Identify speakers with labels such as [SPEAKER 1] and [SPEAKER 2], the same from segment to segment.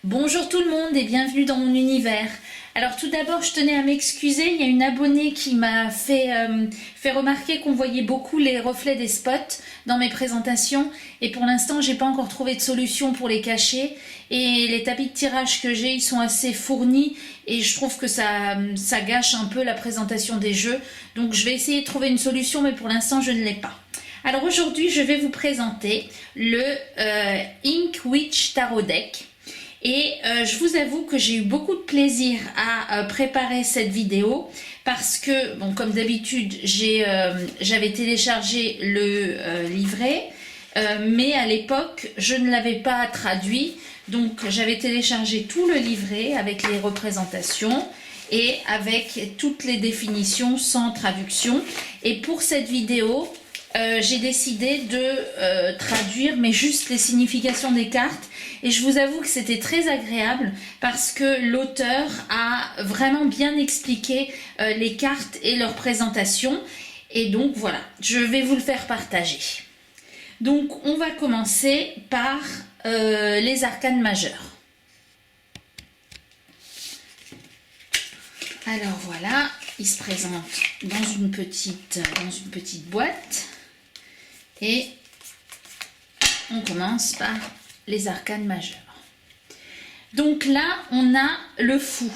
[SPEAKER 1] Bonjour tout le monde et bienvenue dans mon univers. Alors tout d'abord, je tenais à m'excuser, il y a une abonnée qui m'a fait remarquer qu'on voyait beaucoup les reflets des spots dans mes présentations et pour l'instant, j'ai pas encore trouvé de solution pour les cacher et les tapis de tirage que j'ai, ils sont assez fournis et je trouve que ça gâche un peu la présentation des jeux. Donc je vais essayer de trouver une solution mais pour l'instant, je ne l'ai pas. Alors aujourd'hui, je vais vous présenter le Ink Witch Tarot Deck. Et je vous avoue que j'ai eu beaucoup de plaisir à préparer cette vidéo parce que, bon, comme d'habitude, j'avais téléchargé le livret, mais à l'époque, je ne l'avais pas traduit. Donc, j'avais téléchargé tout le livret avec les représentations et avec toutes les définitions sans traduction. Et pour cette vidéo, j'ai décidé de traduire mais juste les significations des cartes et je vous avoue que c'était très agréable parce que l'auteur a vraiment bien expliqué les cartes et leur présentation et donc voilà, je vais vous le faire partager. Donc on va commencer par les arcanes majeures. Alors voilà, il se présente dans une petite boîte. Et on commence par les arcanes majeures. Donc là, on a le fou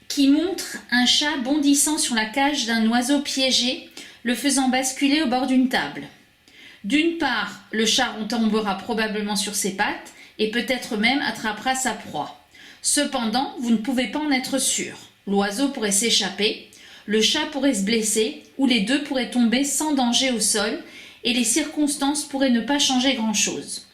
[SPEAKER 1] qui montre un chat bondissant sur la cage d'un oiseau piégé, le faisant basculer au bord d'une table. D'une part, le chat retombera probablement sur ses pattes et peut-être même attrapera sa proie. Cependant, vous ne pouvez pas en être sûr. L'oiseau pourrait s'échapper, le chat pourrait se blesser ou les deux pourraient tomber sans danger au sol et les circonstances pourraient ne pas changer grand-chose.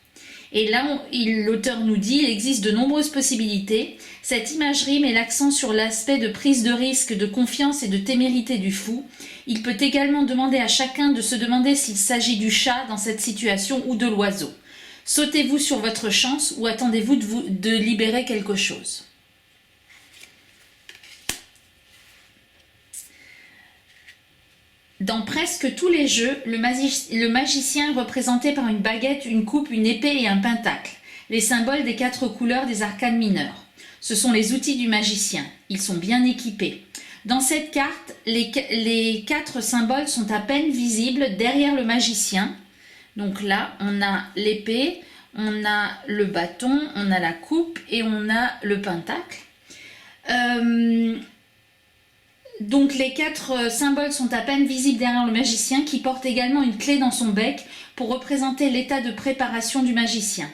[SPEAKER 1] Et là, l'auteur nous dit, il existe de nombreuses possibilités. Cette imagerie met l'accent sur l'aspect de prise de risque, de confiance et de témérité du fou. Il peut également demander à chacun de se demander s'il s'agit du chat dans cette situation ou de l'oiseau. Sautez-vous sur votre chance ou attendez-vous de libérer quelque chose ? Dans presque tous les jeux, le magicien est représenté par une baguette, une coupe, une épée et un pentacle, les symboles des 4 couleurs des arcanes mineures. Ce sont les outils du magicien. Ils sont bien équipés. Dans cette carte, les 4 symboles sont à peine visibles derrière le magicien. Donc là, on a l'épée, on a le bâton, on a la coupe et on a le pentacle. Donc les 4 symboles sont à peine visibles derrière le magicien qui porte également une clé dans son bec pour représenter l'état de préparation du magicien.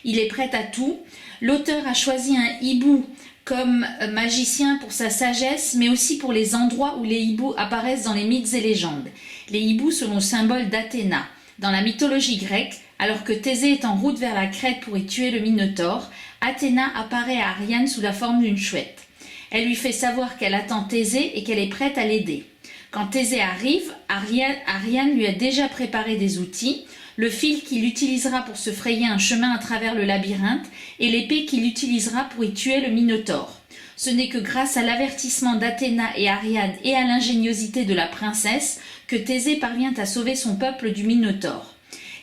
[SPEAKER 1] Il est prêt à tout. L'auteur a choisi un hibou comme magicien pour sa sagesse, mais aussi pour les endroits où les hiboux apparaissent dans les mythes et légendes. Les hiboux sont le symbole d'Athéna. Dans la mythologie grecque, alors que Thésée est en route vers la Crète pour y tuer le Minotaure, Athéna apparaît à Ariane sous la forme d'une chouette. Elle lui fait savoir qu'elle attend Thésée et qu'elle est prête à l'aider. Quand Thésée arrive, Ariane lui a déjà préparé des outils, le fil qu'il utilisera pour se frayer un chemin à travers le labyrinthe et l'épée qu'il utilisera pour y tuer le Minotaure. Ce n'est que grâce à l'avertissement d'Athéna et Ariane et à l'ingéniosité de la princesse que Thésée parvient à sauver son peuple du Minotaure.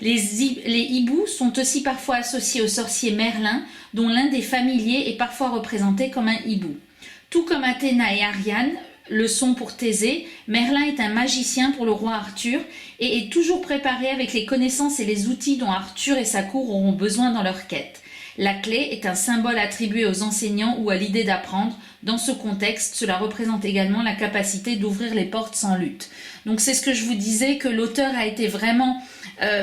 [SPEAKER 1] Les hiboux sont aussi parfois associés au sorcier Merlin, dont l'un des familiers est parfois représenté comme un hibou. Tout comme Athéna et Ariane le sont pour Thésée, Merlin est un magicien pour le roi Arthur et est toujours préparé avec les connaissances et les outils dont Arthur et sa cour auront besoin dans leur quête. La clé est un symbole attribué aux enseignants ou à l'idée d'apprendre. Dans ce contexte, cela représente également la capacité d'ouvrir les portes sans lutte. Donc c'est ce que je vous disais, que l'auteur a été vraiment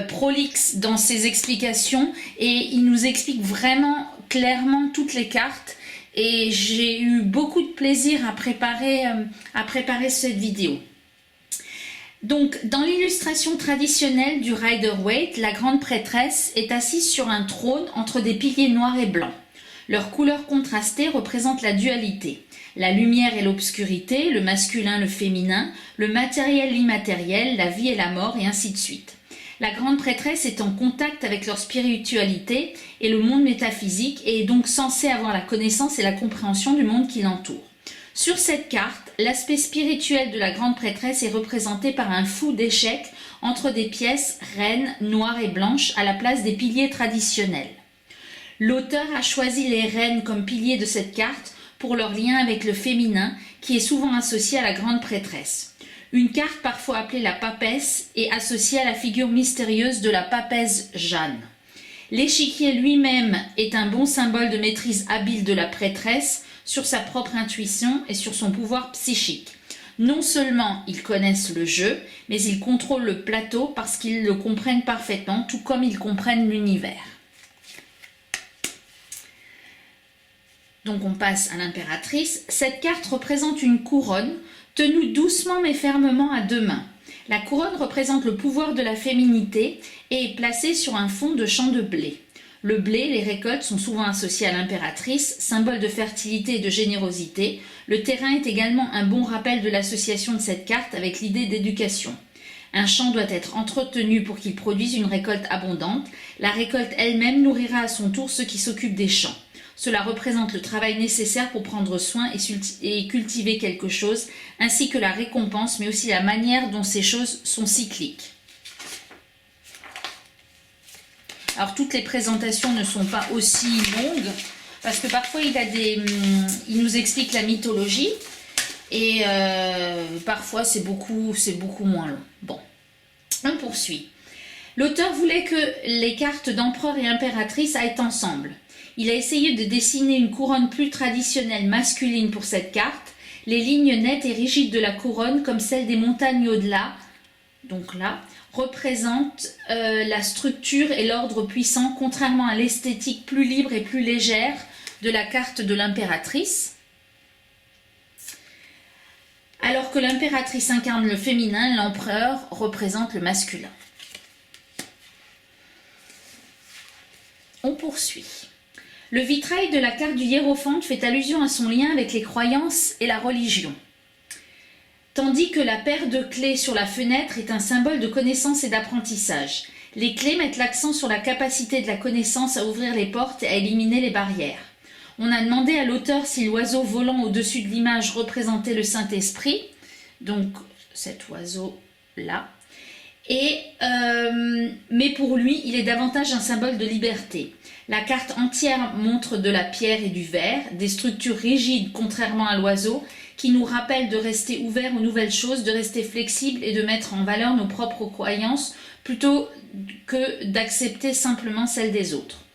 [SPEAKER 1] prolixe dans ses explications et il nous explique vraiment clairement toutes les cartes. Et j'ai eu beaucoup de plaisir à préparer cette vidéo. Donc, dans l'illustration traditionnelle du Rider-Waite, la grande prêtresse est assise sur un trône entre des piliers noirs et blancs. Leurs couleurs contrastées représentent la dualité. La lumière et l'obscurité, le masculin, le féminin, le matériel, l'immatériel, la vie et la mort, et ainsi de suite. La grande prêtresse est en contact avec leur spiritualité et le monde métaphysique et est donc censée avoir la connaissance et la compréhension du monde qui l'entoure. Sur cette carte, l'aspect spirituel de la grande prêtresse est représenté par un fou d'échecs entre des pièces reines, noires et blanches à la place des piliers traditionnels. L'auteur a choisi les reines comme piliers de cette carte pour leur lien avec le féminin qui est souvent associé à la grande prêtresse. Une carte parfois appelée la papesse est associée à la figure mystérieuse de la papesse Jeanne. L'échiquier lui-même est un bon symbole de maîtrise habile de la prêtresse sur sa propre intuition et sur son pouvoir psychique. Non seulement ils connaissent le jeu, mais ils contrôlent le plateau parce qu'ils le comprennent parfaitement, tout comme ils comprennent l'univers. Donc on passe à l'impératrice. Cette carte représente une couronne tenue doucement mais fermement à deux mains. La couronne représente le pouvoir de la féminité et est placée sur un fond de champ de blé. Le blé, les récoltes sont souvent associées à l'impératrice, symbole de fertilité et de générosité. Le terrain est également un bon rappel de l'association de cette carte avec l'idée d'éducation. Un champ doit être entretenu pour qu'il produise une récolte abondante. La récolte elle-même nourrira à son tour ceux qui s'occupent des champs. Cela représente le travail nécessaire pour prendre soin et cultiver quelque chose, ainsi que la récompense, mais aussi la manière dont ces choses sont cycliques. Alors toutes les présentations ne sont pas aussi longues, parce que parfois il nous explique la mythologie, et parfois c'est beaucoup moins long. Bon, on poursuit. L'auteur voulait que les cartes d'empereur et impératrice aillent ensemble. Il a essayé de dessiner une couronne plus traditionnelle masculine pour cette carte, les lignes nettes et rigides de la couronne, comme celles des montagnes au-delà, donc là, représentent la structure et l'ordre puissant, contrairement à l'esthétique plus libre et plus légère de la carte de l'impératrice. Alors que l'impératrice incarne le féminin, l'empereur représente le masculin. On poursuit. Le vitrail de la carte du hiérophante fait allusion à son lien avec les croyances et la religion. Tandis que la paire de clés sur la fenêtre est un symbole de connaissance et d'apprentissage. Les clés mettent l'accent sur la capacité de la connaissance à ouvrir les portes et à éliminer les barrières. On a demandé à l'auteur si l'oiseau volant au-dessus de l'image représentait le Saint-Esprit, donc cet oiseau-là, mais pour lui, il est davantage un symbole de liberté. La carte entière montre de la pierre et du verre, des structures rigides contrairement à l'oiseau, qui nous rappellent de rester ouverts aux nouvelles choses, de rester flexibles et de mettre en valeur nos propres croyances plutôt que d'accepter simplement celles des autres.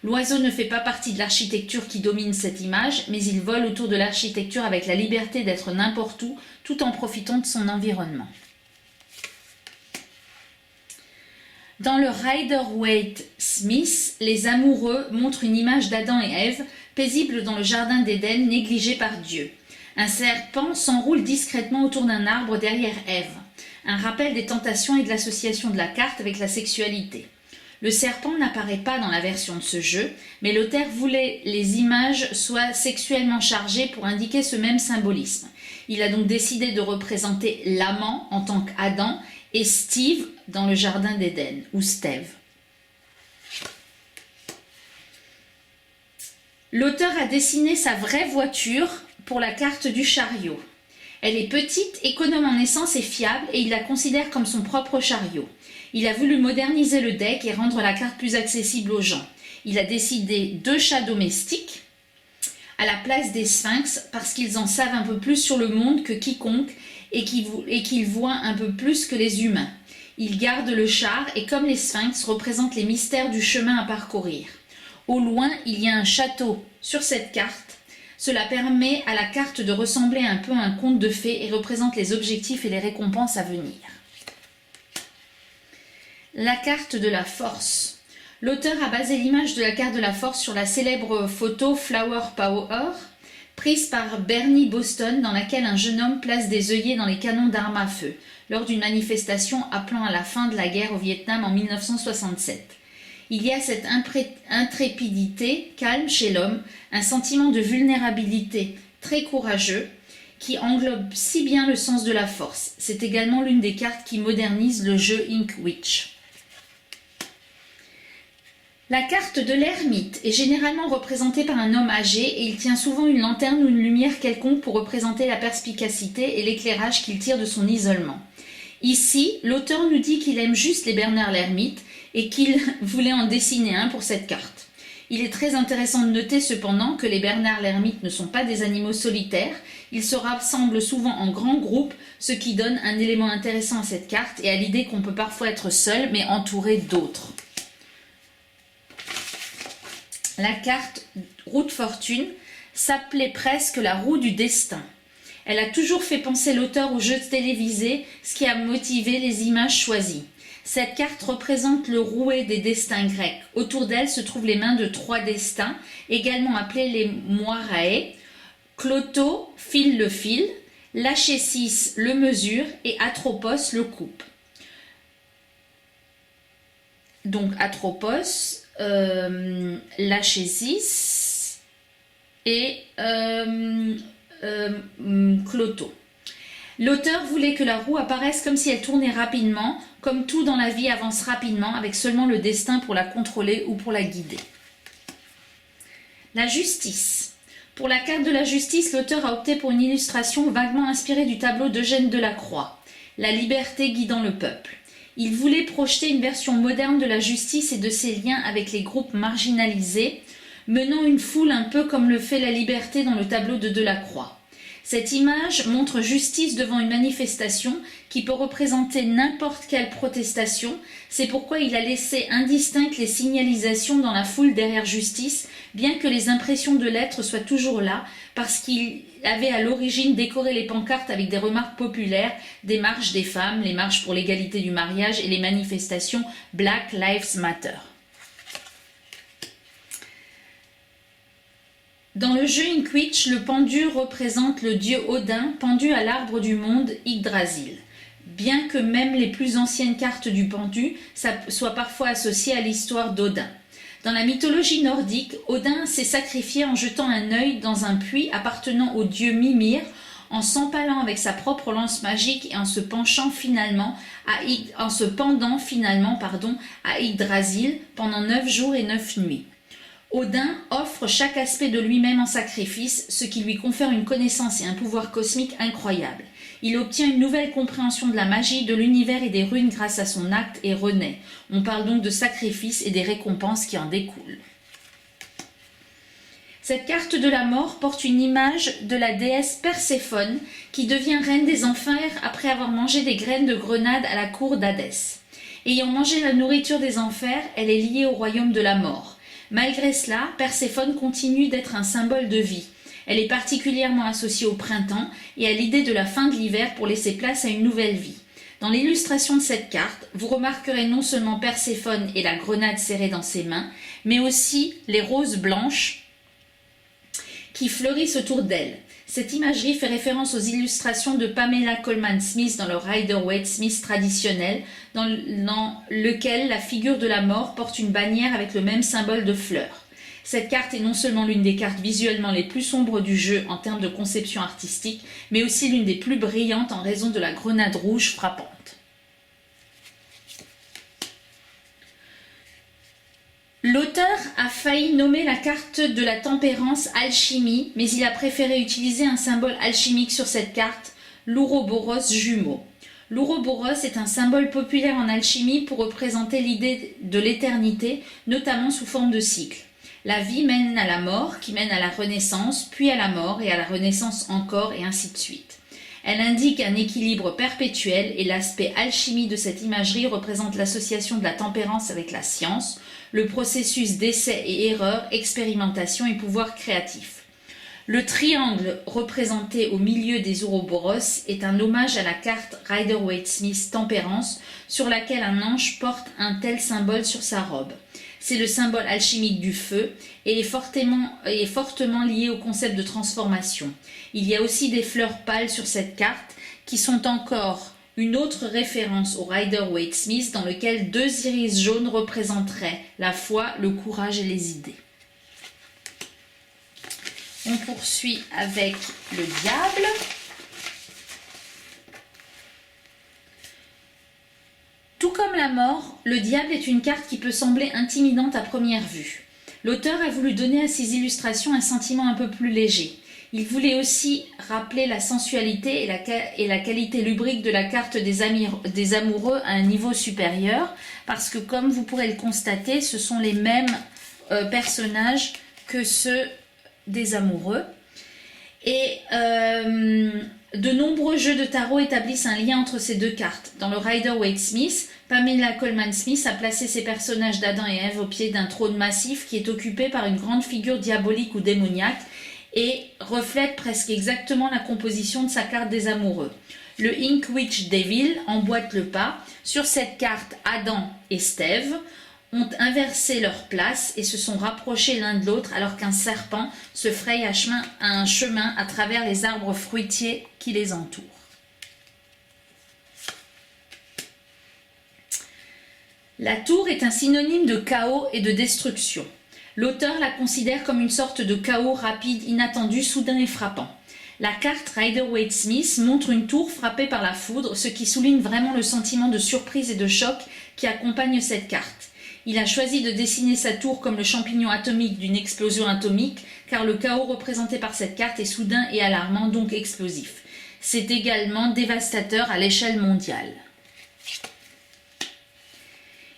[SPEAKER 1] L'oiseau ne fait pas partie de l'architecture qui domine cette image, mais il vole autour de l'architecture avec la liberté d'être n'importe où, tout en profitant de son environnement.Dans le Rider-Waite-Smith, les amoureux montrent une image d'Adam et Ève, paisibles dans le jardin d'Éden, négligé par Dieu. Un serpent s'enroule discrètement autour d'un arbre derrière Ève, un rappel des tentations et de l'association de la carte avec la sexualité. Le serpent n'apparaît pas dans la version de ce jeu, mais l'auteur voulait les images soient sexuellement chargées pour indiquer ce même symbolisme. Il a donc décidé de représenter l'amant en tant qu'Adam et Steve dans le jardin d'Éden, ou Steve. L'auteur a dessiné sa vraie voiture pour la carte du chariot. Elle est petite, économe en essence et fiable, et il la considère comme son propre chariot. Il a voulu moderniser le deck et rendre la carte plus accessible aux gens. Il a décidé 2 chats domestiques à la place des sphinx parce qu'ils en savent un peu plus sur le monde que quiconque et qu'ils voient un peu plus que les humains. Il garde le char et comme les sphinx représentent les mystères du chemin à parcourir. Au loin, il y a un château sur cette carte. Cela permet à la carte de ressembler un peu à un conte de fées et représente les objectifs et les récompenses à venir. La carte de la force. L'auteur a basé l'image de la carte de la force sur la célèbre photo Flower Power, prise par Bernie Boston, dans laquelle un jeune homme place des œillets dans les canons d'armes à feu, lors d'une manifestation appelant à la fin de la guerre au Vietnam en 1967. Il y a cette intrépidité calme chez l'homme, un sentiment de vulnérabilité très courageux, qui englobe si bien le sens de la force. C'est également l'une des cartes qui modernise le jeu Ink Witch. La carte de l'ermite est généralement représentée par un homme âgé et il tient souvent une lanterne ou une lumière quelconque pour représenter la perspicacité et l'éclairage qu'il tire de son isolement. Ici, l'auteur nous dit qu'il aime juste les Bernard l'ermite et qu'il voulait en dessiner un pour cette carte. Il est très intéressant de noter cependant que les bernards l'ermite ne sont pas des animaux solitaires, ils se rassemblent souvent en grands groupes, ce qui donne un élément intéressant à cette carte et à l'idée qu'on peut parfois être seul mais entouré d'autres. La carte roue de fortune s'appelait presque la roue du destin. Elle a toujours fait penser l'auteur aux jeux télévisés, ce qui a motivé les images choisies. Cette carte représente le rouet des destins grecs. Autour d'elle se trouvent les mains de 3 destins, également appelés les moirae. Cloto file le fil, Lachésis le mesure et Atropos le coupe. Donc Atropos, Lachésis et Cloto. L'auteur voulait que la roue apparaisse comme si elle tournait rapidement, comme tout dans la vie avance rapidement, avec seulement le destin pour la contrôler ou pour la guider. La justice. Pour la carte de la justice, l'auteur a opté pour une illustration vaguement inspirée du tableau d'Eugène Delacroix, La liberté guidant le peuple. Il voulait projeter une version moderne de la justice et de ses liens avec les groupes marginalisés, menant une foule un peu comme le fait la liberté dans le tableau de Delacroix. Cette image montre justice devant une manifestation qui peut représenter n'importe quelle protestation. C'est pourquoi il a laissé indistinctes les signalisations dans la foule derrière justice, bien que les impressions de lettres soient toujours là, parce qu'il avait à l'origine décoré les pancartes avec des remarques populaires, des marches des femmes, les marches pour l'égalité du mariage et les manifestations Black Lives Matter. Dans le jeu Inkwitch, le pendu représente le dieu Odin pendu à l'arbre du monde Yggdrasil. Bien que même les plus anciennes cartes du pendu soient parfois associées à l'histoire d'Odin. Dans la mythologie nordique, Odin s'est sacrifié en jetant un œil dans un puits appartenant au dieu Mimir, en s'empalant avec sa propre lance magique et en se pendant finalement à Yggdrasil pendant 9 jours et 9 nuits. Odin offre chaque aspect de lui-même en sacrifice, ce qui lui confère une connaissance et un pouvoir cosmique incroyables. Il obtient une nouvelle compréhension de la magie, de l'univers et des runes grâce à son acte et renaît. On parle donc de sacrifice et des récompenses qui en découlent. Cette carte de la mort porte une image de la déesse Perséphone qui devient reine des enfers après avoir mangé des graines de grenade à la cour d'Hadès. Ayant mangé la nourriture des enfers, elle est liée au royaume de la mort. Malgré cela, Perséphone continue d'être un symbole de vie. Elle est particulièrement associée au printemps et à l'idée de la fin de l'hiver pour laisser place à une nouvelle vie. Dans l'illustration de cette carte, vous remarquerez non seulement Perséphone et la grenade serrée dans ses mains, mais aussi les roses blanches qui fleurissent autour d'elle. Cette imagerie fait référence aux illustrations de Pamela Colman Smith dans le Rider-Waite-Smith traditionnel, dans lequel la figure de la mort porte une bannière avec le même symbole de fleurs. Cette carte est non seulement l'une des cartes visuellement les plus sombres du jeu en termes de conception artistique, mais aussi l'une des plus brillantes en raison de la grenade rouge frappante. L'auteur a failli nommer la carte de la tempérance alchimie, mais il a préféré utiliser un symbole alchimique sur cette carte, l'Ouroboros jumeau. L'Ouroboros est un symbole populaire en alchimie pour représenter l'idée de l'éternité, notamment sous forme de cycle. La vie mène à la mort, qui mène à la renaissance, puis à la mort et à la renaissance encore, et ainsi de suite. Elle indique un équilibre perpétuel et l'aspect alchimie de cette imagerie représente l'association de la tempérance avec la science, le processus d'essai et erreur, expérimentation et pouvoir créatif. Le triangle représenté au milieu des Ouroboros est un hommage à la carte Rider-Waite-Smith Tempérance sur laquelle un ange porte un tel symbole sur sa robe. C'est le symbole alchimique du feu et est fortement lié au concept de transformation. Il y a aussi des fleurs pâles sur cette carte qui sont encore une autre référence au Rider-Waite-Smith dans lequel 2 iris jaunes représenteraient la foi, le courage et les idées. On poursuit avec le diable. Tout comme la mort, le diable est une carte qui peut sembler intimidante à première vue. L'auteur a voulu donner à ses illustrations un sentiment un peu plus léger. Il voulait aussi rappeler la sensualité et la qualité lubrique de la carte des amoureux à un niveau supérieur, parce que comme vous pourrez le constater, ce sont les mêmes personnages que ceux des amoureux. Et de nombreux jeux de tarot établissent un lien entre ces deux cartes. Dans le Rider-Waite-Smith, Pamela Colman-Smith a placé ses personnages d'Adam et Ève au pied d'un trône massif qui est occupé par une grande figure diabolique ou démoniaque et reflète presque exactement la composition de sa carte des amoureux. Le Ink Witch Devil emboîte le pas. Sur cette carte, Adam et Steve ont inversé leur place et se sont rapprochés l'un de l'autre alors qu'un serpent se fraye un chemin à travers les arbres fruitiers qui les entourent. La tour est un synonyme de chaos et de destruction. L'auteur la considère comme une sorte de chaos rapide, inattendu, soudain et frappant. La carte Rider-Waite-Smith montre une tour frappée par la foudre, ce qui souligne vraiment le sentiment de surprise et de choc qui accompagne cette carte. Il a choisi de dessiner sa tour comme le champignon atomique d'une explosion atomique, car le chaos représenté par cette carte est soudain et alarmant, donc explosif. C'est également dévastateur à l'échelle mondiale.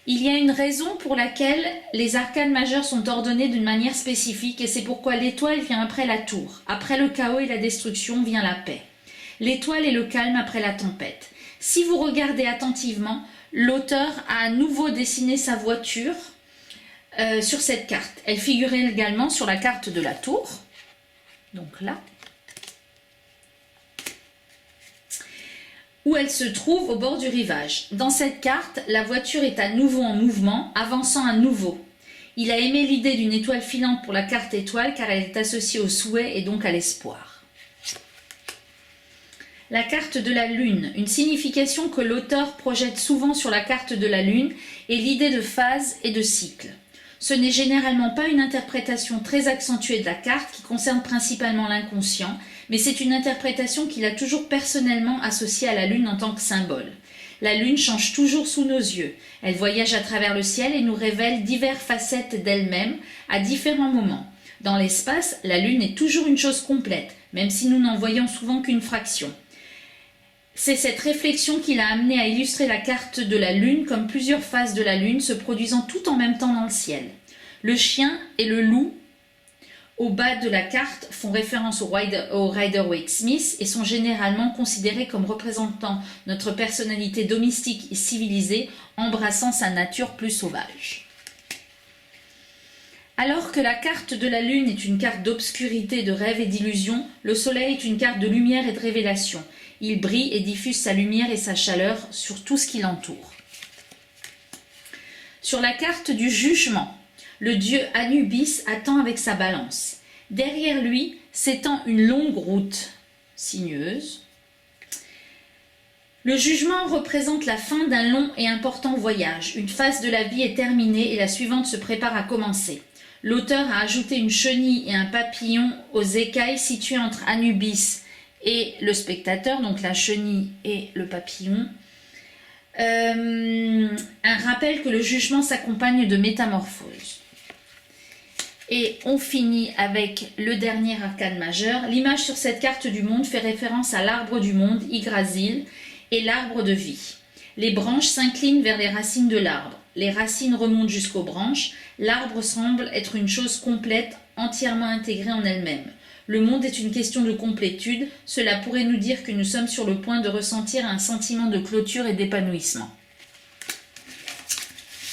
[SPEAKER 1] Il y a une raison pour laquelle les arcanes majeures sont ordonnées d'une manière spécifique et c'est pourquoi l'étoile vient après la tour. Après le chaos et la destruction vient la paix. L'étoile est le calme après la tempête. Si vous regardez attentivement, l'auteur a à nouveau dessiné sa voiture sur cette carte. Elle figurait également sur la carte de la tour. Donc là. Où elle se trouve au bord du rivage. Dans cette carte, la voiture est à nouveau en mouvement, avançant à nouveau. Il a aimé l'idée d'une étoile filante pour la carte étoile car elle est associée au souhait et donc à l'espoir. La carte de la lune, une signification que l'auteur projette souvent sur la carte de la lune, est l'idée de phase et de cycle. Ce n'est généralement pas une interprétation très accentuée de la carte qui concerne principalement l'inconscient, mais c'est une interprétation qu'il a toujours personnellement associée à la lune en tant que symbole. La lune change toujours sous nos yeux. Elle voyage à travers le ciel et nous révèle diverses facettes d'elle-même à différents moments. Dans l'espace, la lune est toujours une chose complète, même si nous n'en voyons souvent qu'une fraction. C'est cette réflexion qui l'a amené à illustrer la carte de la lune comme plusieurs phases de la lune se produisant tout en même temps dans le ciel. Le chien et le loup au bas de la carte font référence au Rider-Waite-Smith et sont généralement considérés comme représentant notre personnalité domestique et civilisée, embrassant sa nature plus sauvage. Alors que la carte de la lune est une carte d'obscurité, de rêve et d'illusion, le soleil est une carte de lumière et de révélation. Il brille et diffuse sa lumière et sa chaleur sur tout ce qui l'entoure. Sur la carte du jugement, le dieu Anubis attend avec sa balance. Derrière lui s'étend une longue route sinueuse. Le jugement représente la fin d'un long et important voyage. Une phase de la vie est terminée et la suivante se prépare à commencer. L'auteur a ajouté une chenille et un papillon aux écailles situées entre Anubis et le spectateur, donc la chenille et le papillon. Un rappel que le jugement s'accompagne de métamorphose. Et on finit avec le dernier arcane majeur. L'image sur cette carte du monde fait référence à l'arbre du monde, Yggdrasil, et l'arbre de vie. Les branches s'inclinent vers les racines de l'arbre. Les racines remontent jusqu'aux branches. L'arbre semble être une chose complète, entièrement intégrée en elle-même. Le monde est une question de complétude. Cela pourrait nous dire que nous sommes sur le point de ressentir un sentiment de clôture et d'épanouissement.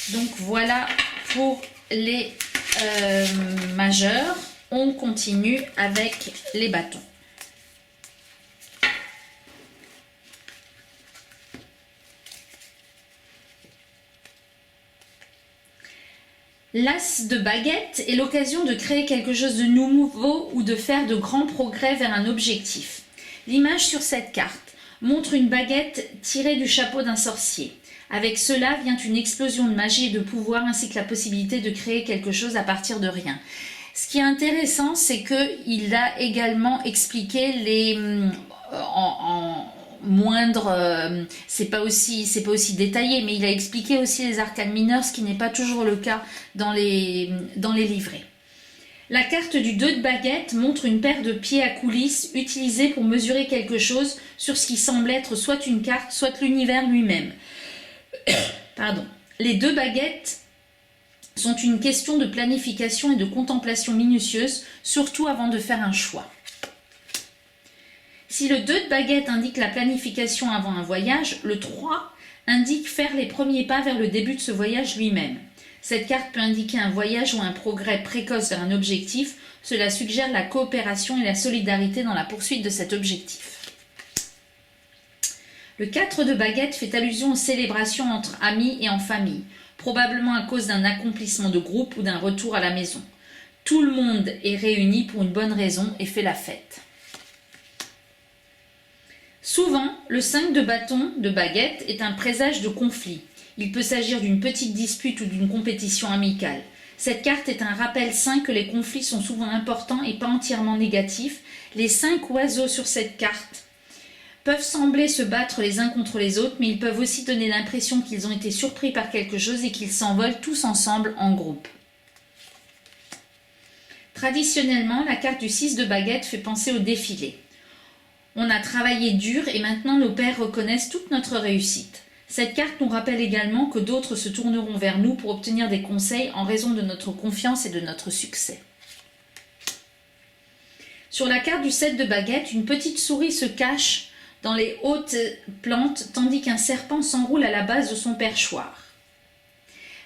[SPEAKER 1] Donc voilà pour les majeurs. On continue avec les bâtons. L'as de baguette est l'occasion de créer quelque chose de nouveau ou de faire de grands progrès vers un objectif. L'image sur cette carte montre une baguette tirée du chapeau d'un sorcier. Avec cela vient une explosion de magie et de pouvoir ainsi que la possibilité de créer quelque chose à partir de rien. Ce qui est intéressant, c'est qu'il a également expliqué les... moindre, c'est pas aussi détaillé, mais il a expliqué aussi les arcanes mineures, ce qui n'est pas toujours le cas dans les livrets. La carte du 2 de baguette montre une paire de pieds à coulisses utilisés pour mesurer quelque chose sur ce qui semble être soit une carte, soit l'univers lui-même. Pardon. Les 2 baguettes sont une question de planification et de contemplation minutieuse, surtout avant de faire un choix. Si le 2 de baguette indique la planification avant un voyage, le 3 indique faire les premiers pas vers le début de ce voyage lui-même. Cette carte peut indiquer un voyage ou un progrès précoce vers un objectif. Cela suggère la coopération et la solidarité dans la poursuite de cet objectif. Le 4 de baguette fait allusion aux célébrations entre amis et en famille, probablement à cause d'un accomplissement de groupe ou d'un retour à la maison. Tout le monde est réuni pour une bonne raison et fait la fête. Souvent, le 5 de bâton de baguette est un présage de conflit. Il peut s'agir d'une petite dispute ou d'une compétition amicale. Cette carte est un rappel sain que les conflits sont souvent importants et pas entièrement négatifs. Les 5 oiseaux sur cette carte peuvent sembler se battre les uns contre les autres, mais ils peuvent aussi donner l'impression qu'ils ont été surpris par quelque chose et qu'ils s'envolent tous ensemble en groupe. Traditionnellement, la carte du 6 de baguette fait penser au défilé. On a travaillé dur et maintenant nos pères reconnaissent toute notre réussite. Cette carte nous rappelle également que d'autres se tourneront vers nous pour obtenir des conseils en raison de notre confiance et de notre succès. Sur la carte du 7 de baguette, une petite souris se cache dans les hautes plantes tandis qu'un serpent s'enroule à la base de son perchoir.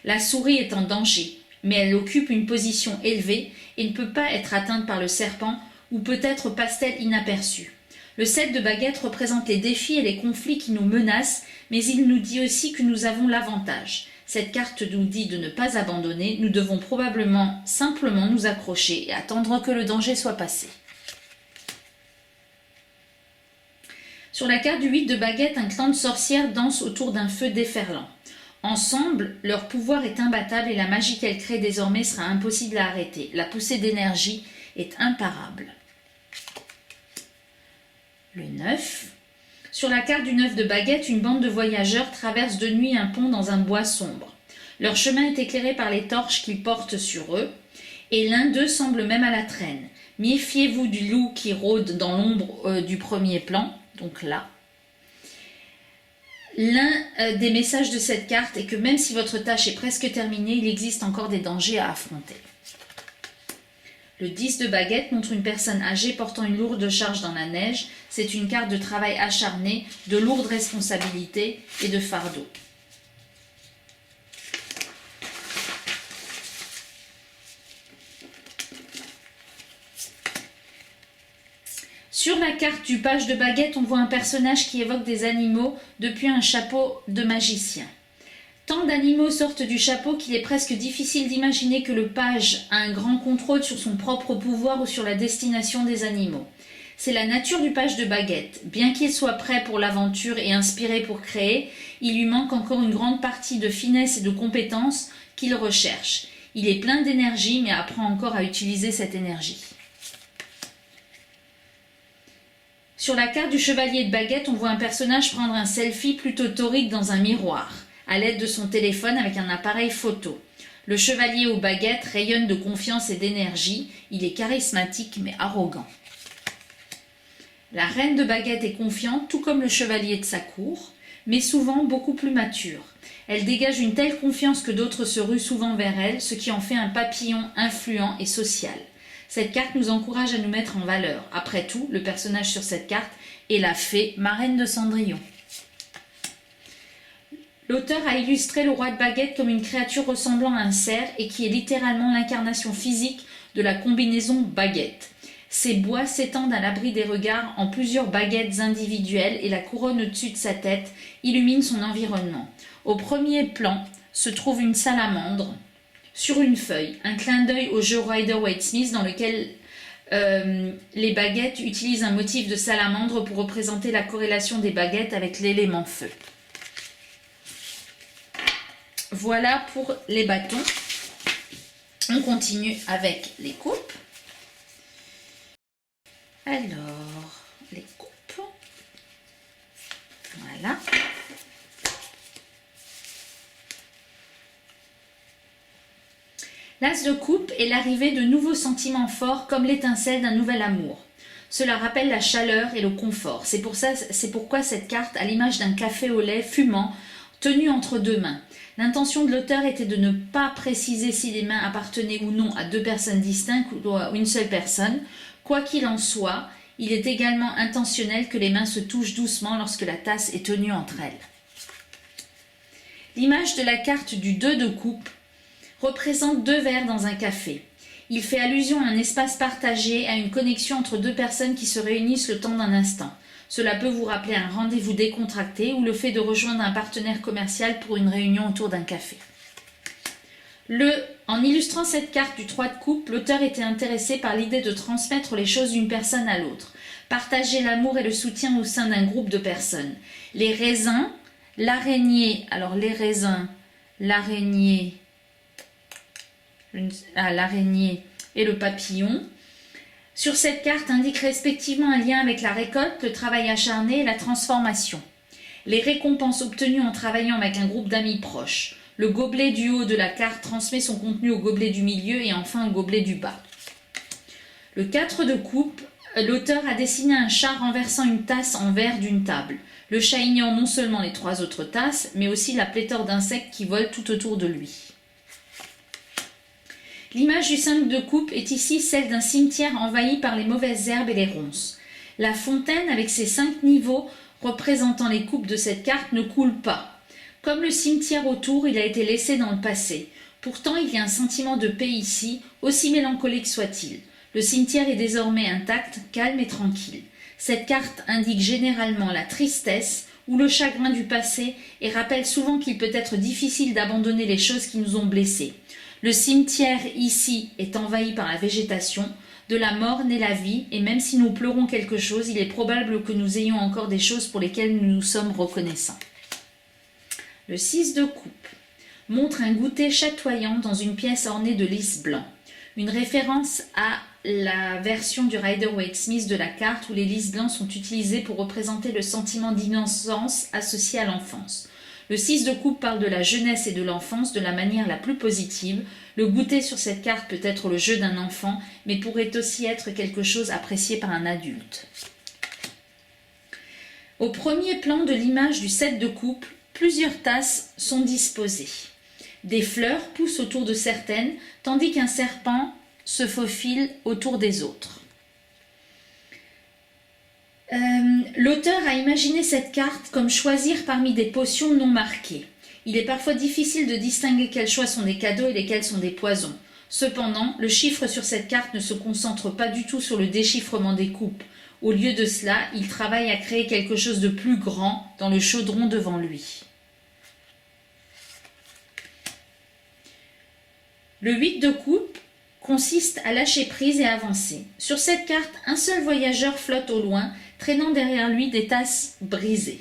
[SPEAKER 1] La souris est en danger, mais elle occupe une position élevée et ne peut pas être atteinte par le serpent ou peut-être passe-t-elle inaperçue. Le 7 de baguette représente les défis et les conflits qui nous menacent, mais il nous dit aussi que nous avons l'avantage. Cette carte nous dit de ne pas abandonner, nous devons probablement simplement nous accrocher et attendre que le danger soit passé. Sur la carte du 8 de baguette, un clan de sorcières danse autour d'un feu déferlant. Ensemble, leur pouvoir est imbattable et la magie qu'elles créent désormais sera impossible à arrêter. La poussée d'énergie est imparable. Le 9. Sur la carte du 9 de baguette, une bande de voyageurs traverse de nuit un pont dans un bois sombre. Leur chemin est éclairé par les torches qu'ils portent sur eux, et l'un d'eux semble même à la traîne. Méfiez-vous du loup qui rôde dans l'ombre du premier plan, donc là. L'un des messages de cette carte est que même si votre tâche est presque terminée, il existe encore des dangers à affronter. Le 10 de baguette montre une personne âgée portant une lourde charge dans la neige. C'est une carte de travail acharné, de lourdes responsabilités et de fardeau. Sur la carte du page de baguette, on voit un personnage qui évoque des animaux depuis un chapeau de magicien. Tant d'animaux sortent du chapeau qu'il est presque difficile d'imaginer que le page a un grand contrôle sur son propre pouvoir ou sur la destination des animaux. C'est la nature du page de baguette. Bien qu'il soit prêt pour l'aventure et inspiré pour créer, il lui manque encore une grande partie de finesse et de compétence qu'il recherche. Il est plein d'énergie mais apprend encore à utiliser cette énergie. Sur la carte du chevalier de baguette, on voit un personnage prendre un selfie plutôt torride dans un miroir, à l'aide de son téléphone avec un appareil photo. Le chevalier aux baguettes rayonne de confiance et d'énergie. Il est charismatique mais arrogant. La reine de baguette est confiante, tout comme le chevalier de sa cour, mais souvent beaucoup plus mature. Elle dégage une telle confiance que d'autres se ruent souvent vers elle, ce qui en fait un papillon influent et social. Cette carte nous encourage à nous mettre en valeur. Après tout, le personnage sur cette carte est la fée, marraine de Cendrillon. L'auteur a illustré le roi de baguette comme une créature ressemblant à un cerf et qui est littéralement l'incarnation physique de la combinaison baguette. Ses bois s'étendent à l'abri des regards en plusieurs baguettes individuelles et la couronne au-dessus de sa tête illumine son environnement. Au premier plan se trouve une salamandre sur une feuille, un clin d'œil au jeu Rider-Waite-Smith dans lequel les baguettes utilisent un motif de salamandre pour représenter la corrélation des baguettes avec l'élément feu. Voilà pour les bâtons. On continue avec les coupes. Alors, les coupes. Voilà. L'as de coupe est l'arrivée de nouveaux sentiments forts comme l'étincelle d'un nouvel amour. Cela rappelle la chaleur et le confort. C'est pourquoi cette carte, à l'image d'un café au lait fumant, tenu entre deux mains. L'intention de l'auteur était de ne pas préciser si les mains appartenaient ou non à deux personnes distinctes ou à une seule personne. Quoi qu'il en soit, il est également intentionnel que les mains se touchent doucement lorsque la tasse est tenue entre elles. L'image de la carte du 2 de coupe représente deux verres dans un café. Il fait allusion à un espace partagé, à une connexion entre deux personnes qui se réunissent le temps d'un instant. Cela peut vous rappeler un rendez-vous décontracté ou le fait de rejoindre un partenaire commercial pour une réunion autour d'un café. En illustrant cette carte du 3 de coupe, l'auteur était intéressé par l'idée de transmettre les choses d'une personne à l'autre, partager l'amour et le soutien au sein d'un groupe de personnes. Les raisins, l'araignée, alors les raisins, l'araignée et le papillon, sur cette carte indiquent respectivement un lien avec la récolte, le travail acharné et la transformation. Les récompenses obtenues en travaillant avec un groupe d'amis proches. Le gobelet du haut de la carte transmet son contenu au gobelet du milieu et enfin au gobelet du bas. Le 4 de coupe, l'auteur a dessiné un chat renversant une tasse en verre d'une table. Le chat ignore non seulement les 3 autres tasses, mais aussi la pléthore d'insectes qui volent tout autour de lui. L'image du 5 de coupe est ici celle d'un cimetière envahi par les mauvaises herbes et les ronces. La fontaine, avec ses 5 niveaux représentant les coupes de cette carte, ne coule pas. Comme le cimetière autour, il a été laissé dans le passé. Pourtant, il y a un sentiment de paix ici, aussi mélancolique soit-il. Le cimetière est désormais intact, calme et tranquille. Cette carte indique généralement la tristesse ou le chagrin du passé et rappelle souvent qu'il peut être difficile d'abandonner les choses qui nous ont blessés. Le cimetière ici est envahi par la végétation, de la mort naît la vie, et même si nous pleurons quelque chose, il est probable que nous ayons encore des choses pour lesquelles nous nous sommes reconnaissants. Le 6 de coupe montre un goûter chatoyant dans une pièce ornée de lys blanc, une référence à la version du Rider-Waite-Smith de la carte où les lys blancs sont utilisés pour représenter le sentiment d'innocence associé à l'enfance. Le 6 de coupe parle de la jeunesse et de l'enfance de la manière la plus positive. Le goûter sur cette carte peut être le jeu d'un enfant, mais pourrait aussi être quelque chose apprécié par un adulte. Au premier plan de l'image du 7 de coupe, plusieurs tasses sont disposées. Des fleurs poussent autour de certaines, tandis qu'un serpent se faufile autour des autres. L'auteur a imaginé cette carte comme choisir parmi des potions non marquées. Il est parfois difficile de distinguer quels choix sont des cadeaux et lesquels sont des poisons. Cependant, le chiffre sur cette carte ne se concentre pas du tout sur le déchiffrement des coupes. Au lieu de cela, il travaille à créer quelque chose de plus grand dans le chaudron devant lui. Le 8 de coupe consiste à lâcher prise et avancer. Sur cette carte, un seul voyageur flotte au loin, traînant derrière lui des tasses brisées.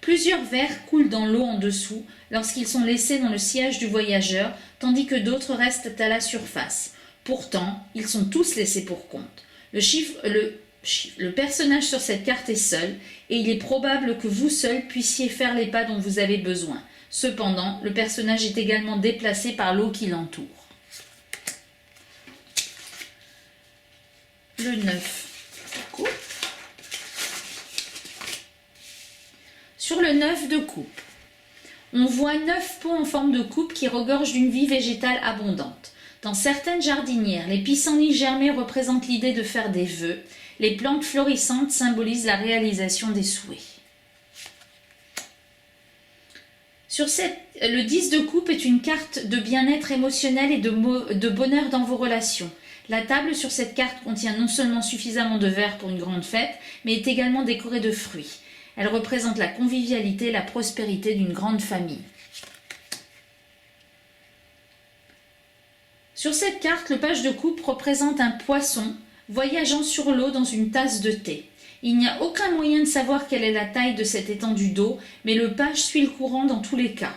[SPEAKER 1] Plusieurs verres coulent dans l'eau en dessous lorsqu'ils sont laissés dans le sillage du voyageur, tandis que d'autres restent à la surface. Pourtant, ils sont tous laissés pour compte. Le personnage sur cette carte est seul, et il est probable que vous seul puissiez faire les pas dont vous avez besoin. Cependant, le personnage est également déplacé par l'eau qui l'entoure. Le 9. Coupe. Sur le 9 de coupe, on voit 9 pots en forme de coupe qui regorgent d'une vie végétale abondante. Dans certaines jardinières, les pissenlits germés représentent l'idée de faire des vœux. Les plantes florissantes symbolisent la réalisation des souhaits. Le 10 de coupe est une carte de bien-être émotionnel et de bonheur dans vos relations. La table sur cette carte contient non seulement suffisamment de verre pour une grande fête, mais est également décorée de fruits. Elle représente la convivialité et la prospérité d'une grande famille. Sur cette carte, le page de coupe représente un poisson voyageant sur l'eau dans une tasse de thé. Il n'y a aucun moyen de savoir quelle est la taille de cette étendue d'eau, mais le page suit le courant dans tous les cas.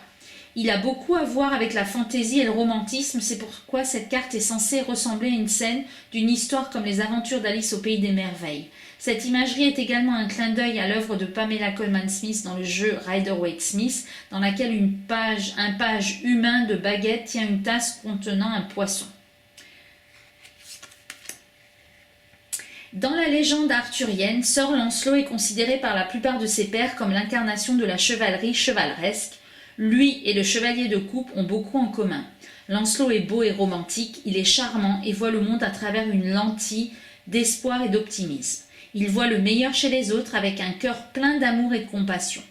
[SPEAKER 1] Il a beaucoup à voir avec la fantaisie et le romantisme, c'est pourquoi cette carte est censée ressembler à une scène d'une histoire comme les aventures d'Alice au Pays des Merveilles. Cette imagerie est également un clin d'œil à l'œuvre de Pamela Colman Smith dans le jeu Rider-Waite-Smith, dans laquelle un page humain de baguette tient une tasse contenant un poisson. Dans la légende arthurienne, Sir Lancelot est considéré par la plupart de ses pairs comme l'incarnation de la chevalerie chevaleresque. Lui et le chevalier de coupe ont beaucoup en commun. Lancelot est beau et romantique, il est charmant et voit le monde à travers une lentille d'espoir et d'optimisme. Il voit le meilleur chez les autres avec un cœur plein d'amour et de compassion.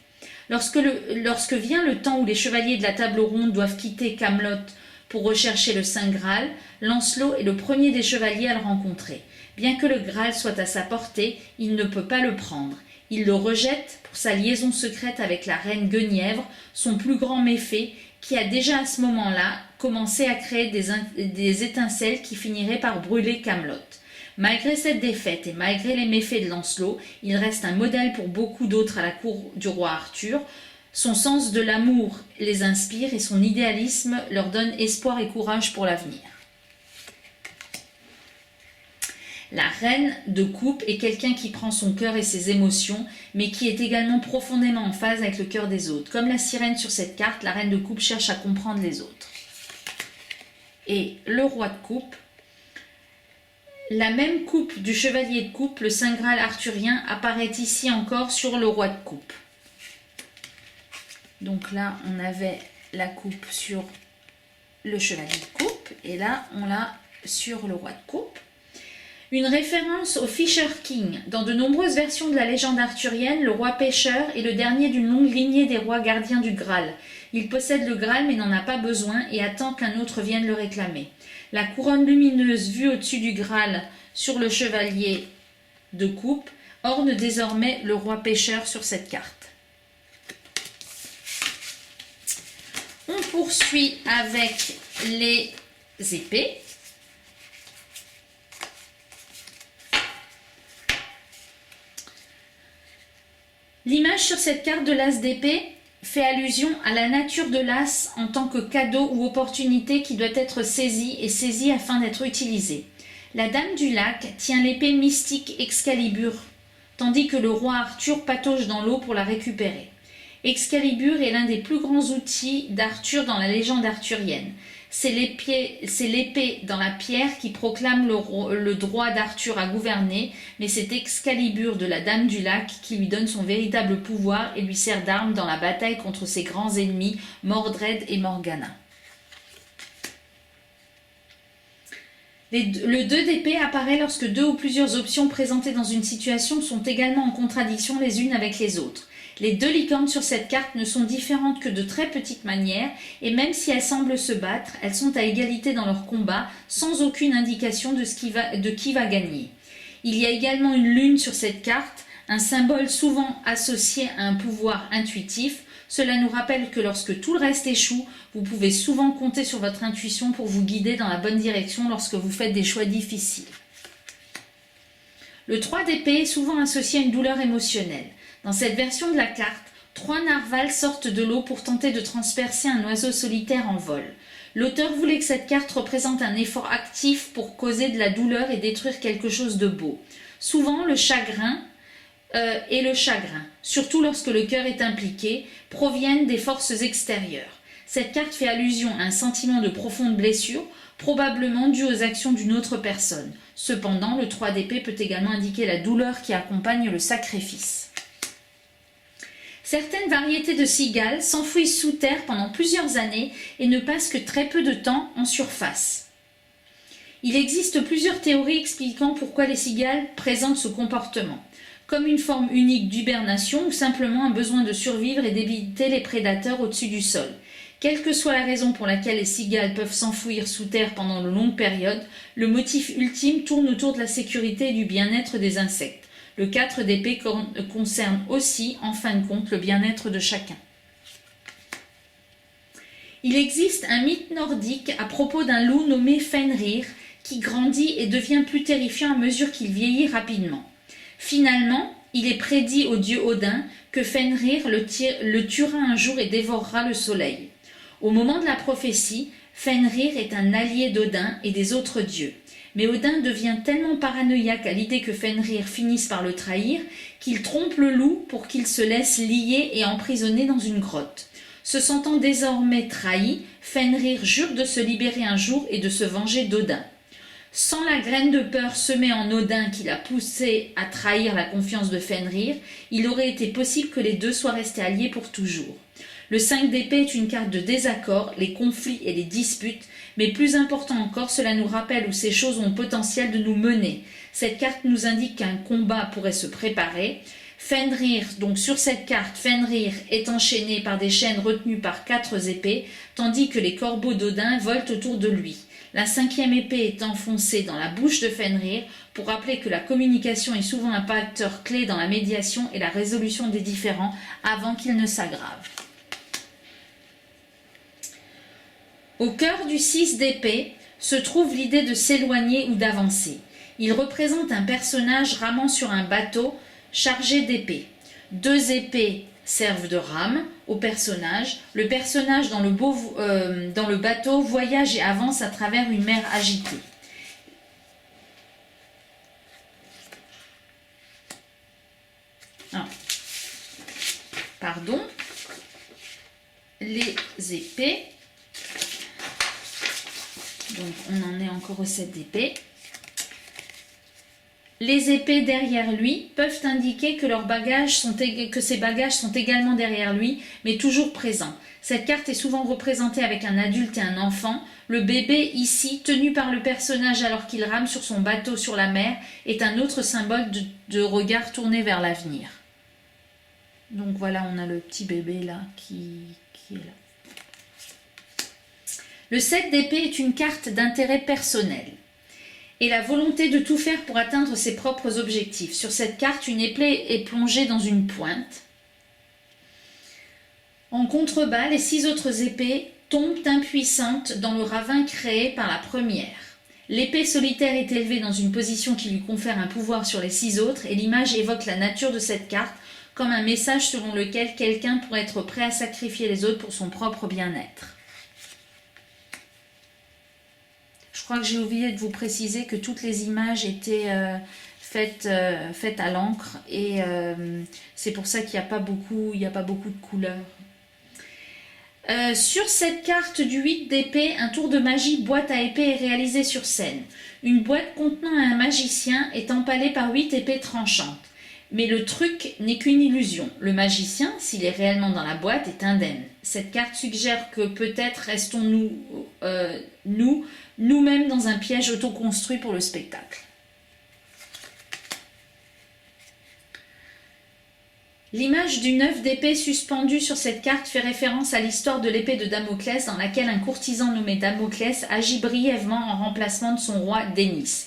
[SPEAKER 1] Lorsque vient le temps où les chevaliers de la table ronde doivent quitter Camelot pour rechercher le Saint Graal, Lancelot est le premier des chevaliers à le rencontrer. Bien que le Graal soit à sa portée, il ne peut pas le prendre. Il le rejette pour sa liaison secrète avec la reine Guenièvre, son plus grand méfait, qui a déjà à ce moment-là commencé à créer des étincelles qui finiraient par brûler Camelot. Malgré cette défaite et malgré les méfaits de Lancelot, il reste un modèle pour beaucoup d'autres à la cour du roi Arthur. Son sens de l'amour les inspire et son idéalisme leur donne espoir et courage pour l'avenir. La reine de coupe est quelqu'un qui prend son cœur et ses émotions, mais qui est également profondément en phase avec le cœur des autres. Comme la sirène sur cette carte, la reine de coupe cherche à comprendre les autres. Et le roi de coupe, la même coupe du chevalier de coupe, le Saint Graal arthurien, apparaît ici encore sur le roi de coupe. Donc là, on avait la coupe sur le chevalier de coupe, et là, on l'a sur le roi de coupe. Une référence au Fisher King. Dans de nombreuses versions de la légende arthurienne, le roi pêcheur est le dernier d'une longue lignée des rois gardiens du Graal. Il possède le Graal mais n'en a pas besoin et attend qu'un autre vienne le réclamer. La couronne lumineuse vue au-dessus du Graal sur le chevalier de coupe orne désormais le roi pêcheur sur cette carte. On poursuit avec les épées. L'image sur cette carte de l'as d'épée fait allusion à la nature de l'as en tant que cadeau ou opportunité qui doit être saisie afin d'être utilisée. La dame du lac tient l'épée mystique Excalibur, tandis que le roi Arthur patauge dans l'eau pour la récupérer. Excalibur est l'un des plus grands outils d'Arthur dans la légende arthurienne. C'est l'épée dans la pierre qui proclame le droit d'Arthur à gouverner, mais c'est Excalibur de la Dame du Lac qui lui donne son véritable pouvoir et lui sert d'arme dans la bataille contre ses grands ennemis, Mordred et Morgana. Le 2 d'épée apparaît lorsque deux ou plusieurs options présentées dans une situation sont également en contradiction les unes avec les autres. Les deux licornes sur cette carte ne sont différentes que de très petites manières et même si elles semblent se battre, elles sont à égalité dans leur combat sans aucune indication de qui va gagner. Il y a également une lune sur cette carte, un symbole souvent associé à un pouvoir intuitif. Cela nous rappelle que lorsque tout le reste échoue, vous pouvez souvent compter sur votre intuition pour vous guider dans la bonne direction lorsque vous faites des choix difficiles. Le 3 d'épée est souvent associé à une douleur émotionnelle. Dans cette version de la carte, 3 narvals sortent de l'eau pour tenter de transpercer un oiseau solitaire en vol. L'auteur voulait que cette carte représente un effort actif pour causer de la douleur et détruire quelque chose de beau. Souvent, le chagrin, surtout lorsque le cœur est impliqué, proviennent des forces extérieures. Cette carte fait allusion à un sentiment de profonde blessure, probablement dû aux actions d'une autre personne. Cependant, le 3 d'épée peut également indiquer la douleur qui accompagne le sacrifice. Certaines variétés de cigales s'enfouissent sous terre pendant plusieurs années et ne passent que très peu de temps en surface. Il existe plusieurs théories expliquant pourquoi les cigales présentent ce comportement, comme une forme unique d'hibernation ou simplement un besoin de survivre et d'éviter les prédateurs au-dessus du sol. Quelle que soit la raison pour laquelle les cigales peuvent s'enfouir sous terre pendant de longues périodes, le motif ultime tourne autour de la sécurité et du bien-être des insectes. Le 4 d'épée concerne aussi, en fin de compte, le bien-être de chacun. Il existe un mythe nordique à propos d'un loup nommé Fenrir qui grandit et devient plus terrifiant à mesure qu'il vieillit rapidement. Finalement, il est prédit au dieu Odin que Fenrir le tuera un jour et dévorera le soleil. Au moment de la prophétie, Fenrir est un allié d'Odin et des autres dieux. Mais Odin devient tellement paranoïaque à l'idée que Fenrir finisse par le trahir qu'il trompe le loup pour qu'il se laisse lier et emprisonner dans une grotte. Se sentant désormais trahi, Fenrir jure de se libérer un jour et de se venger d'Odin. Sans la graine de peur semée en Odin qui l'a poussé à trahir la confiance de Fenrir, il aurait été possible que les deux soient restés alliés pour toujours. Le 5 d'épée est une carte de désaccord, les conflits et les disputes, mais plus important encore, cela nous rappelle où ces choses ont le potentiel de nous mener. Cette carte nous indique qu'un combat pourrait se préparer. Fenrir, donc sur cette carte, Fenrir est enchaîné par des chaînes retenues par 4 épées, tandis que les corbeaux d'Odin volent autour de lui. La 5e épée est enfoncée dans la bouche de Fenrir pour rappeler que la communication est souvent un facteur clé dans la médiation et la résolution des différends avant qu'ils ne s'aggravent. Au cœur du 6 d'épée se trouve l'idée de s'éloigner ou d'avancer. Il représente un personnage ramant sur un bateau chargé d'épées. 2 épées servent de rame au personnage. Le personnage dans le bateau voyage et avance à travers une mer agitée. Ah. Pardon. Les épées. Donc on en est encore au 7 d'épée. Les épées derrière lui peuvent indiquer que ses bagages sont également derrière lui, mais toujours présents. Cette carte est souvent représentée avec un adulte et un enfant. Le bébé, ici, tenu par le personnage alors qu'il rame sur son bateau sur la mer, est un autre symbole de regard tourné vers l'avenir. Donc voilà, on a le petit bébé là qui est là. Le 7 d'épée est une carte d'intérêt personnel et la volonté de tout faire pour atteindre ses propres objectifs. Sur cette carte, une épée est plongée dans une pointe. En contrebas, les 6 autres épées tombent impuissantes dans le ravin créé par la première. L'épée solitaire est élevée dans une position qui lui confère un pouvoir sur les 6 autres et l'image évoque la nature de cette carte comme un message selon lequel quelqu'un pourrait être prêt à sacrifier les autres pour son propre bien-être. Je crois que j'ai oublié de vous préciser que toutes les images étaient faites à l'encre et c'est pour ça qu'il n'y a pas beaucoup de couleurs. Sur cette carte du 8 d'épée, un tour de magie boîte à épée est réalisé sur scène. Une boîte contenant un magicien est empalée par 8 épées tranchantes. Mais le truc n'est qu'une illusion. Le magicien, s'il est réellement dans la boîte, est indemne. Cette carte suggère que peut-être restons-nous nous-mêmes dans un piège autoconstruit pour le spectacle. L'image du 9 d'épée suspendu sur cette carte fait référence à l'histoire de l'épée de Damoclès dans laquelle un courtisan nommé Damoclès agit brièvement en remplacement de son roi Dénis.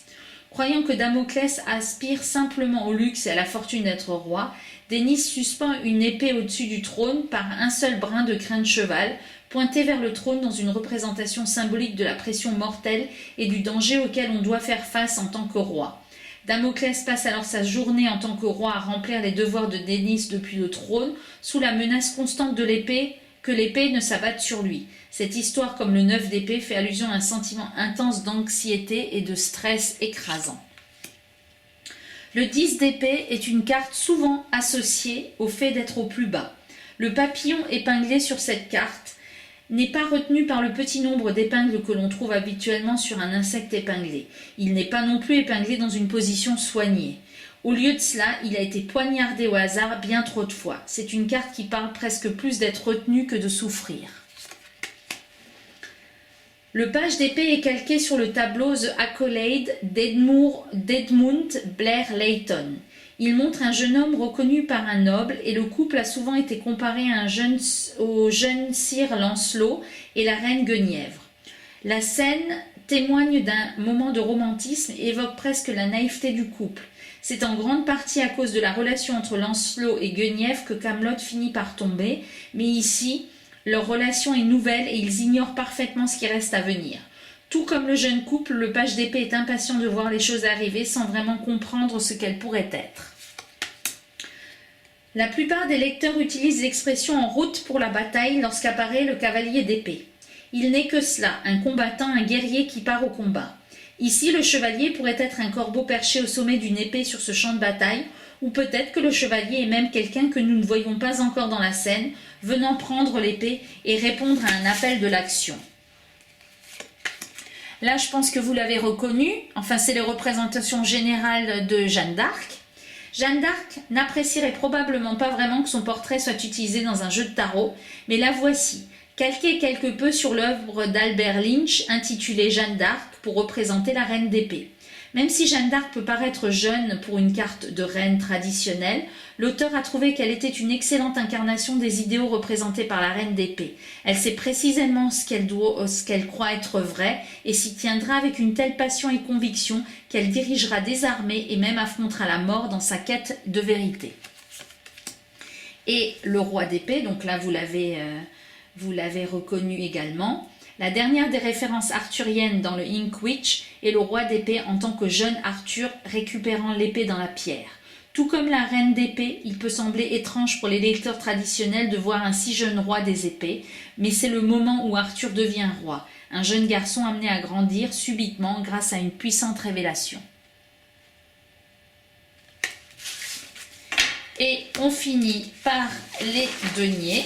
[SPEAKER 1] Croyant que Damoclès aspire simplement au luxe et à la fortune d'être roi, Dénis suspend une épée au-dessus du trône par un seul brin de crin de cheval, pointé vers le trône dans une représentation symbolique de la pression mortelle et du danger auquel on doit faire face en tant que roi. Damoclès passe alors sa journée en tant que roi à remplir les devoirs de Dénis depuis le trône, sous la menace constante de l'épée, que l'épée ne s'abatte sur lui. Cette histoire, comme le 9 d'épée, fait allusion à un sentiment intense d'anxiété et de stress écrasant. Le 10 d'épée est une carte souvent associée au fait d'être au plus bas. Le papillon épinglé sur cette carte n'est pas retenu par le petit nombre d'épingles que l'on trouve habituellement sur un insecte épinglé. Il n'est pas non plus épinglé dans une position soignée. Au lieu de cela, il a été poignardé au hasard bien trop de fois. C'est une carte qui parle presque plus d'être retenue que de souffrir. Le page d'épée est calqué sur le tableau The Accolade d'Edmund Blair Layton. Il montre un jeune homme reconnu par un noble et le couple a souvent été comparé au jeune sire Lancelot et la reine Guenièvre. La scène témoigne d'un moment de romantisme et évoque presque la naïveté du couple. C'est en grande partie à cause de la relation entre Lancelot et Guenièvre que Camelot finit par tomber, mais ici, leur relation est nouvelle et ils ignorent parfaitement ce qui reste à venir. Tout comme le jeune couple, le page d'épée est impatient de voir les choses arriver sans vraiment comprendre ce qu'elles pourraient être. La plupart des lecteurs utilisent l'expression en route pour la bataille lorsqu'apparaît le cavalier d'épée. Il n'est que cela, un combattant, un guerrier qui part au combat. Ici, le chevalier pourrait être un corbeau perché au sommet d'une épée sur ce champ de bataille, ou peut-être que le chevalier est même quelqu'un que nous ne voyons pas encore dans la scène, venant prendre l'épée et répondre à un appel de l'action. Là, je pense que vous l'avez reconnu, enfin c'est les représentations générales de Jeanne d'Arc, Jeanne d'Arc n'apprécierait probablement pas vraiment que son portrait soit utilisé dans un jeu de tarot, mais la voici, calquée quelque peu sur l'œuvre d'Albert Lynch intitulée Jeanne d'Arc pour représenter la reine d'épée. Même si Jeanne d'Arc peut paraître jeune pour une carte de reine traditionnelle, l'auteur a trouvé qu'elle était une excellente incarnation des idéaux représentés par la reine d'épée. Elle sait précisément ce qu'elle croit être vrai et s'y tiendra avec une telle passion et conviction qu'elle dirigera des armées et même affrontera la mort dans sa quête de vérité. Et le roi d'épée, donc là vous l'avez reconnu également. La dernière des références arthuriennes dans le Ink Witch est le roi d'épée en tant que jeune Arthur récupérant l'épée dans la pierre. Tout comme la reine d'épée, il peut sembler étrange pour les lecteurs traditionnels de voir un si jeune roi des épées, mais c'est le moment où Arthur devient roi, un jeune garçon amené à grandir subitement grâce à une puissante révélation. Et on finit par les deniers.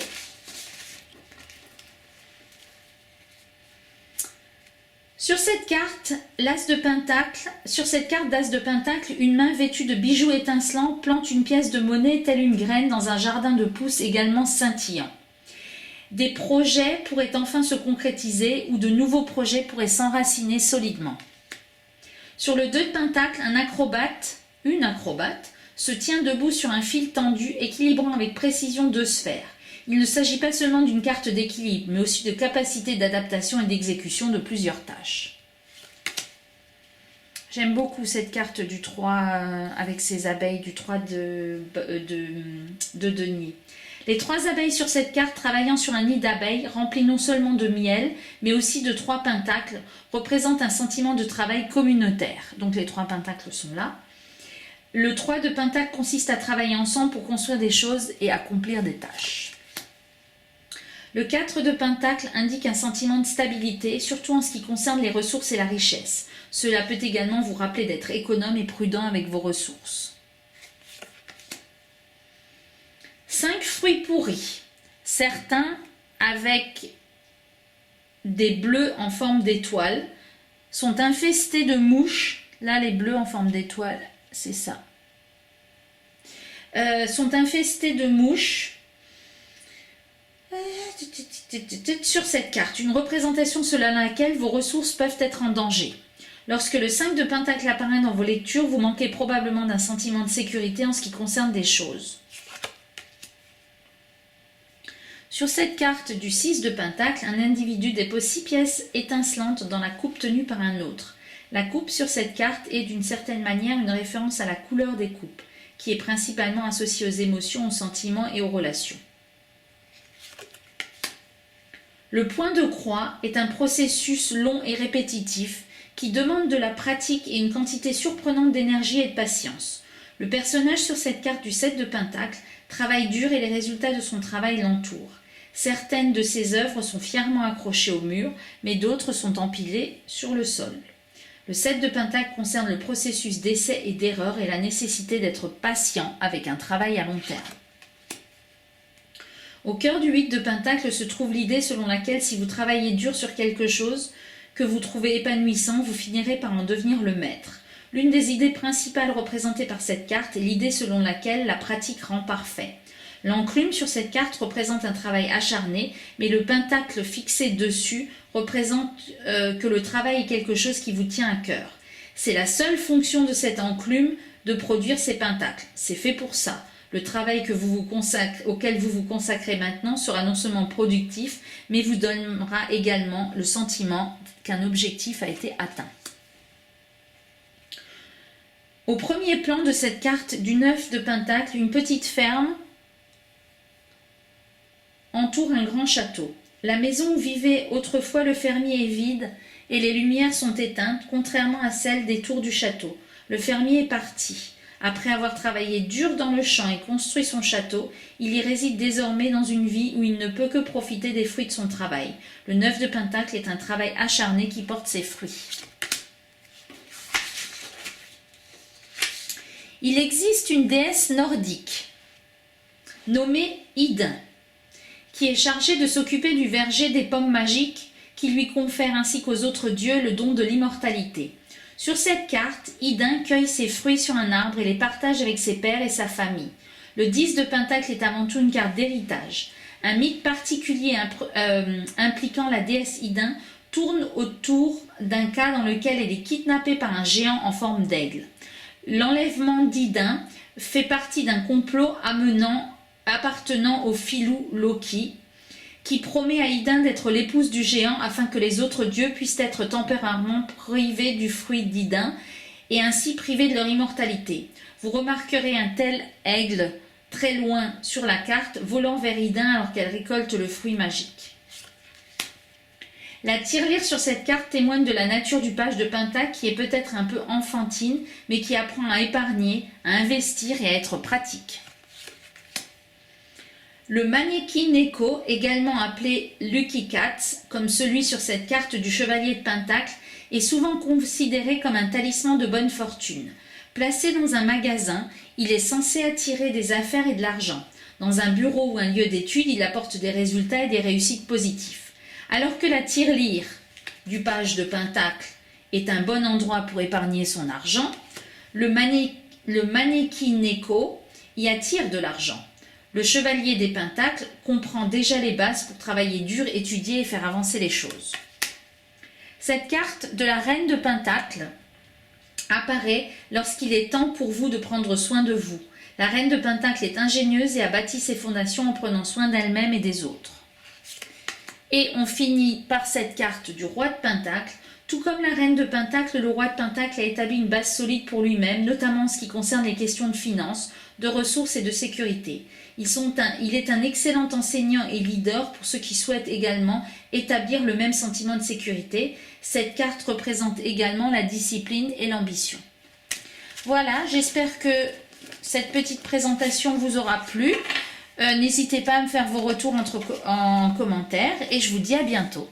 [SPEAKER 1] Sur cette carte d'As de Pentacle, une main vêtue de bijoux étincelants plante une pièce de monnaie telle une graine dans un jardin de pousses également scintillant. Des projets pourraient enfin se concrétiser ou de nouveaux projets pourraient s'enraciner solidement. Sur le 2 de Pentacle, une acrobate, se tient debout sur un fil tendu, équilibrant avec précision 2 sphères. Il ne s'agit pas seulement d'une carte d'équilibre, mais aussi de capacité d'adaptation et d'exécution de plusieurs tâches. J'aime beaucoup cette carte du 3 avec ses abeilles, du 3 de denier. Les 3 abeilles sur cette carte travaillant sur un nid d'abeilles rempli non seulement de miel, mais aussi de 3 pentacles, représentent un sentiment de travail communautaire. Donc les 3 pentacles sont là. Le 3 de pentacle consiste à travailler ensemble pour construire des choses et accomplir des tâches. Le 4 de pentacle indique un sentiment de stabilité, surtout en ce qui concerne les ressources et la richesse. Cela peut également vous rappeler d'être économe et prudent avec vos ressources. 5 fruits pourris, certains avec des bleus en forme d'étoile, sont infestés de mouches. Là, les bleus en forme d'étoile, c'est ça. Sont infestés de mouches. Sur cette carte, une représentation selon laquelle vos ressources peuvent être en danger. Lorsque le 5 de pentacle apparaît dans vos lectures, vous manquez probablement d'un sentiment de sécurité en ce qui concerne des choses. Sur cette carte du 6 de pentacle, un individu dépose 6 pièces étincelantes dans la coupe tenue par un autre. La coupe sur cette carte est d'une certaine manière une référence à la couleur des coupes, qui est principalement associée aux émotions, aux sentiments et aux relations. Le point de croix est un processus long et répétitif qui demande de la pratique et une quantité surprenante d'énergie et de patience. Le personnage sur cette carte du 7 de pentacle travaille dur et les résultats de son travail l'entourent. Certaines de ses œuvres sont fièrement accrochées au mur, mais d'autres sont empilées sur le sol. Le 7 de pentacle concerne le processus d'essai et d'erreur et la nécessité d'être patient avec un travail à long terme. Au cœur du 8 de pentacle se trouve l'idée selon laquelle si vous travaillez dur sur quelque chose que vous trouvez épanouissant, vous finirez par en devenir le maître. L'une des idées principales représentées par cette carte est l'idée selon laquelle la pratique rend parfait. L'enclume sur cette carte représente un travail acharné, mais le pentacle fixé dessus représente que le travail est quelque chose qui vous tient à cœur. C'est la seule fonction de cette enclume de produire ces pentacles. C'est fait pour ça. Le travail auquel vous vous consacrez maintenant sera non seulement productif, mais vous donnera également le sentiment qu'un objectif a été atteint. Au premier plan de cette carte du 9 de pentacle, une petite ferme entoure un grand château. La maison où vivait autrefois le fermier est vide et les lumières sont éteintes, contrairement à celles des tours du château. Le fermier est parti. Après avoir travaillé dur dans le champ et construit son château, il y réside désormais dans une vie où il ne peut que profiter des fruits de son travail. Le 9 de pentacle est un travail acharné qui porte ses fruits. Il existe une déesse nordique, nommée Idun, qui est chargée de s'occuper du verger des pommes magiques qui lui confère ainsi qu'aux autres dieux le don de l'immortalité. Sur cette carte, Idun cueille ses fruits sur un arbre et les partage avec ses pères et sa famille. Le 10 de Pentacle est avant tout une carte d'héritage. Un mythe particulier impliquant la déesse Idun tourne autour d'un cas dans lequel elle est kidnappée par un géant en forme d'aigle. L'enlèvement d'Idun fait partie d'un complot appartenant au filou Loki, qui promet à Idun d'être l'épouse du géant afin que les autres dieux puissent être temporairement privés du fruit d'Idun et ainsi privés de leur immortalité. Vous remarquerez un tel aigle très loin sur la carte, volant vers Idun alors qu'elle récolte le fruit magique. La tirelire sur cette carte témoigne de la nature du page de Pentacle qui est peut-être un peu enfantine, mais qui apprend à épargner, à investir et à être pratique. Le Maneki Neko, également appelé Lucky Cat, comme celui sur cette carte du chevalier de Pentacle, est souvent considéré comme un talisman de bonne fortune. Placé dans un magasin, il est censé attirer des affaires et de l'argent. Dans un bureau ou un lieu d'étude, il apporte des résultats et des réussites positifs. Alors que la tirelire du page de Pentacle est un bon endroit pour épargner son argent, le Maneki Neko y attire de l'argent. Le chevalier des Pentacles comprend déjà les bases pour travailler dur, étudier et faire avancer les choses. Cette carte de la reine de Pentacle apparaît lorsqu'il est temps pour vous de prendre soin de vous. La reine de Pentacle est ingénieuse et a bâti ses fondations en prenant soin d'elle-même et des autres. Et on finit par cette carte du roi de Pentacle. Tout comme la reine de Pentacle, le roi de Pentacle a établi une base solide pour lui-même, notamment en ce qui concerne les questions de finances, de ressources et de sécurité. Il est un excellent enseignant et leader pour ceux qui souhaitent également établir le même sentiment de sécurité. Cette carte représente également la discipline et l'ambition. Voilà, j'espère que cette petite présentation vous aura plu. N'hésitez pas à me faire vos retours en commentaire et je vous dis à bientôt.